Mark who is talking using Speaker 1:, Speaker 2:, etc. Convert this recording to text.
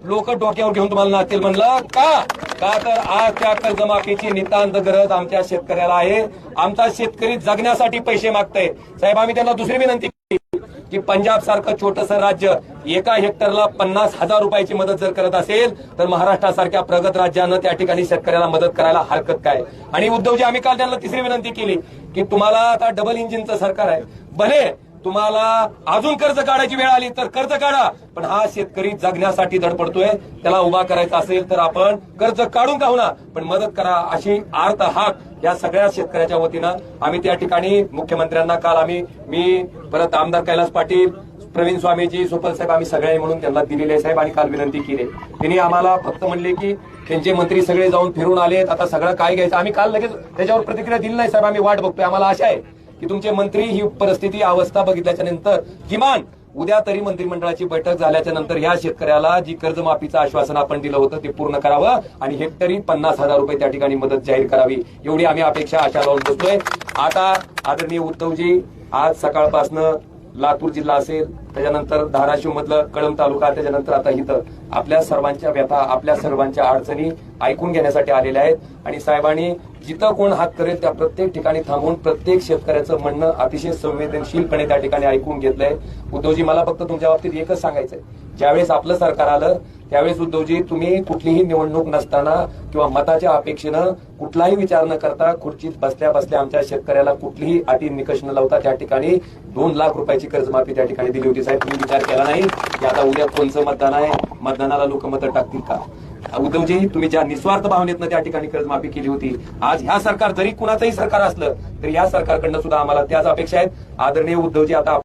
Speaker 1: लोक डोक्यावर घेऊन तुम्हाला नाचतील म्हणलं का तर आज त्या कर्जमाफीची नितांत गरज आमच्या शेतकऱ्याला आहे. आमचा शेतकरी जगण्यासाठी पैसे मागतोय. साहेब, आम्ही त्यांना दुसरी विनंती केली की पंजाब सारखं छोटंसं राज्य एका हेक्टरला 50,000 रुपयाची मदत जर करत असेल तर महाराष्ट्रासारख्या प्रगत राज्यानं त्या ठिकाणी शेतकऱ्याला मदत करायला हरकत काय. आणि उद्धवजी, आम्ही काल त्यांना तिसरी विनंती केली की तुम्हाला आता डबल इंजिनचं सरकार आहे, भले तुम्हाला अजून कर्ज काढायची वेळ आली तर कर्ज काढा, पण हा शेतकरी जगण्यासाठी धडपडतोय, त्याला उभा करायचा असेल तर आपण कर्ज काढून का होईना पण मदत करा, अशी आर्त हाक या सगळ्या शेतकऱ्याच्या वतीनं आम्ही त्या ठिकाणी मुख्यमंत्र्यांना काल मी परत आमदार कैलास पाटील, प्रवीण स्वामीजी, सुपल साहेब, आम्ही सगळे म्हणून त्यांना दिलेले साहेब आणि काल विनंती केली. त्यांनी आम्हाला फक्त म्हणले की त्यांचे मंत्री सगळे जाऊन फिरून आलेत, आता सगळं काय घ्यायचं. आम्ही काल लगेच त्याच्यावर प्रतिक्रिया दिली नाही साहेब, आम्ही वाट बघतोय. आम्हाला आशा आहे की तुमचे मंत्री ही परिस्थिती अवस्था बघितल्याच्या नंतर किमान उद्या तरी मंत्रिमंडळाची बैठक झाल्याच्या नंतर या शेतकऱ्याला जी कर्जमाफीचं आश्वासन आपण दिलं होतं ते पूर्ण करावं आणि हेक्टरी 50,000 रुपये त्या ठिकाणी मदत जाहीर करावी, एवढी आम्ही अपेक्षा आशा लावून बसतोय. आता आदरणीय उद्धवजी, आज सकाळपासनं लातूर जिल्हा असेल, त्याच्यानंतर धाराशिव मधलं कळंब तालुका, त्याच्यानंतर आता इथं आपल्या सर्वांच्या व्यथा, आपल्या सर्वांच्या अडचणी ऐकून घेण्यासाठी आलेल्या आहेत. आणि साहेबांनी जिथं कोण हात करेल त्या प्रत्येक ठिकाणी थांबून प्रत्येक शेतकऱ्याचं म्हणणं अतिशय संवेदनशीलपणे त्या ठिकाणी ऐकून घेतलंय. उद्धवजी, मला फक्त तुमच्या बाबतीत एकच सांगायचंय, ज्यावेळेस आपलं सरकार आलं त्यावेळेस उद्धवजी तुम्ही कुठलीही निवडणूक नसताना किंवा मताच्या अपेक्षेनं कुठलाही विचार न करता खुर्चीत बसल्या बसल्या आमच्या शेतकऱ्याला कुठलीही अटी निकष न लावता त्या ठिकाणी 2 लाख रुपयाची कर्जमाफी त्या ठिकाणी दिली होती. साहेब, तुम्ही विचार केला नाही की आता उद्या कोणचं मतदान आहे, मतदानाला लोक मतं टाकतील का. उद्धवजी, तुम्ही ज्या निस्वार्थ भावनेतनं त्या ठिकाणी कर्जमाफी केली होती, आज ह्या सरकार जरी कुणाचंही सरकार असलं तरी या सरकारकडनं सुद्धा आम्हाला त्याच अपेक्षा आहेत. आदरणीय उद्धवजी, आता